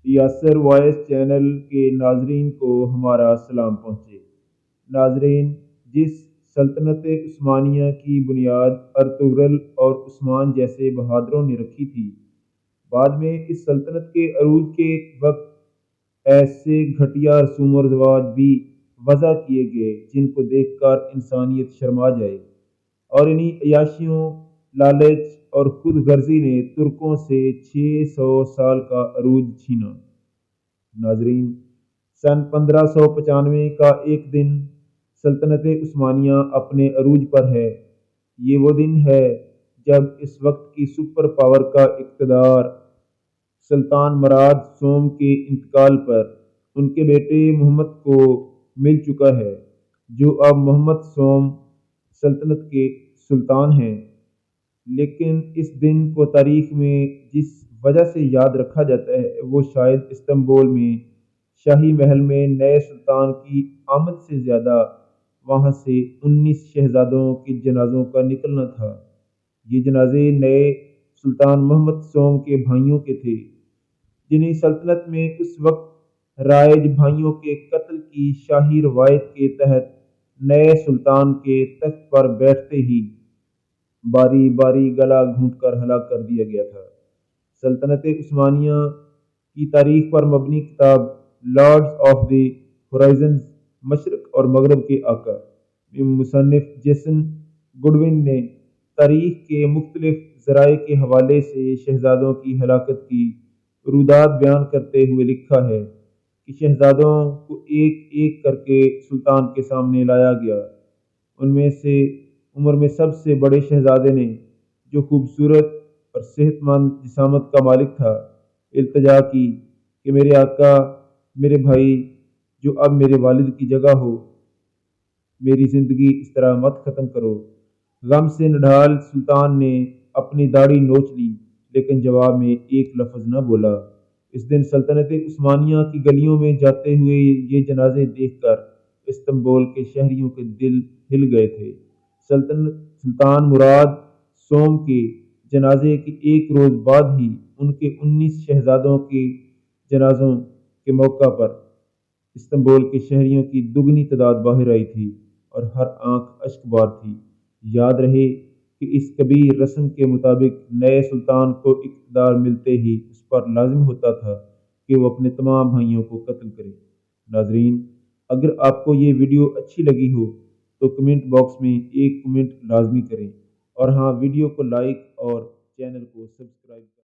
Yasir voice channel کے ناظرین کو ہمارا سلام پہنچے۔ ناظرین، جس سلطنت عثمانیہ کی بنیاد ارطغرل اور عثمان جیسے بہادروں نے رکھی تھی، بعد میں اس سلطنت کے عروج کے وقت ایسے گھٹیا رسوم و رواج بھی وضع کیے گئے جن کو دیکھ کر انسانیت شرما جائے، اور انہی عیاشیوں، لالچ اور خود غرضی نے ترکوں سے 600 سال کا عروج چھینا۔ ناظرین، سن 1595 کا ایک دن سلطنت عثمانیہ اپنے عروج پر ہے۔ یہ وہ دن ہے جب اس وقت کی سپر پاور کا اقتدار سلطان مراد سوم کے انتقال پر ان کے بیٹے محمد کو مل چکا ہے، جو اب محمد سوم سلطنت کے سلطان ہیں۔ لیکن اس دن کو تاریخ میں جس وجہ سے یاد رکھا جاتا ہے وہ شاید استنبول میں شاہی محل میں نئے سلطان کی آمد سے زیادہ وہاں سے 19 شہزادوں کے جنازوں کا نکلنا تھا۔ یہ جنازے نئے سلطان محمد سوم کے بھائیوں کے تھے، جنہیں سلطنت میں اس وقت رائج بھائیوں کے قتل کی شاہی روایت کے تحت نئے سلطان کے تخت پر بیٹھتے ہی باری باری گلا گھونٹ کر ہلاک کر دیا گیا تھا۔ سلطنت عثمانیہ کی تاریخ پر مبنی کتاب لارڈز آف دی ہورائزنز، مشرق اور مغرب کے آقا، میں مصنف جیسن گڈون نے تاریخ کے مختلف ذرائع کے حوالے سے شہزادوں کی ہلاکت کی رودات بیان کرتے ہوئے لکھا ہے کہ شہزادوں کو ایک ایک کر کے سلطان کے سامنے لایا گیا۔ ان میں سے عمر میں سب سے بڑے شہزادے نے، جو خوبصورت اور صحت مند جسامت کا مالک تھا، التجا کی کہ میرے آقا، میرے بھائی، جو اب میرے والد کی جگہ ہو، میری زندگی اس طرح مت ختم کرو۔ غم سے نڈھال سلطان نے اپنی داڑھی نوچ لی، لیکن جواب میں ایک لفظ نہ بولا۔ اس دن سلطنت عثمانیہ کی گلیوں میں جاتے ہوئے یہ جنازے دیکھ کر استنبول کے شہریوں کے دل ہل گئے تھے۔ سلطان مراد سوم کے جنازے کے ایک روز بعد ہی ان کے 19 شہزادوں کے جنازوں کے موقع پر استنبول کے شہریوں کی دگنی تعداد باہر آئی تھی اور ہر آنکھ اشک بار تھی۔ یاد رہے کہ اس کبیر رسم کے مطابق نئے سلطان کو اقتدار ملتے ہی اس پر لازم ہوتا تھا کہ وہ اپنے تمام بھائیوں کو قتل کرے۔ ناظرین، اگر آپ کو یہ ویڈیو اچھی لگی ہو تو کمنٹ باکس میں ایک کمنٹ لازمی کریں، اور ہاں، ویڈیو کو لائک اور چینل کو سبسکرائب کریں۔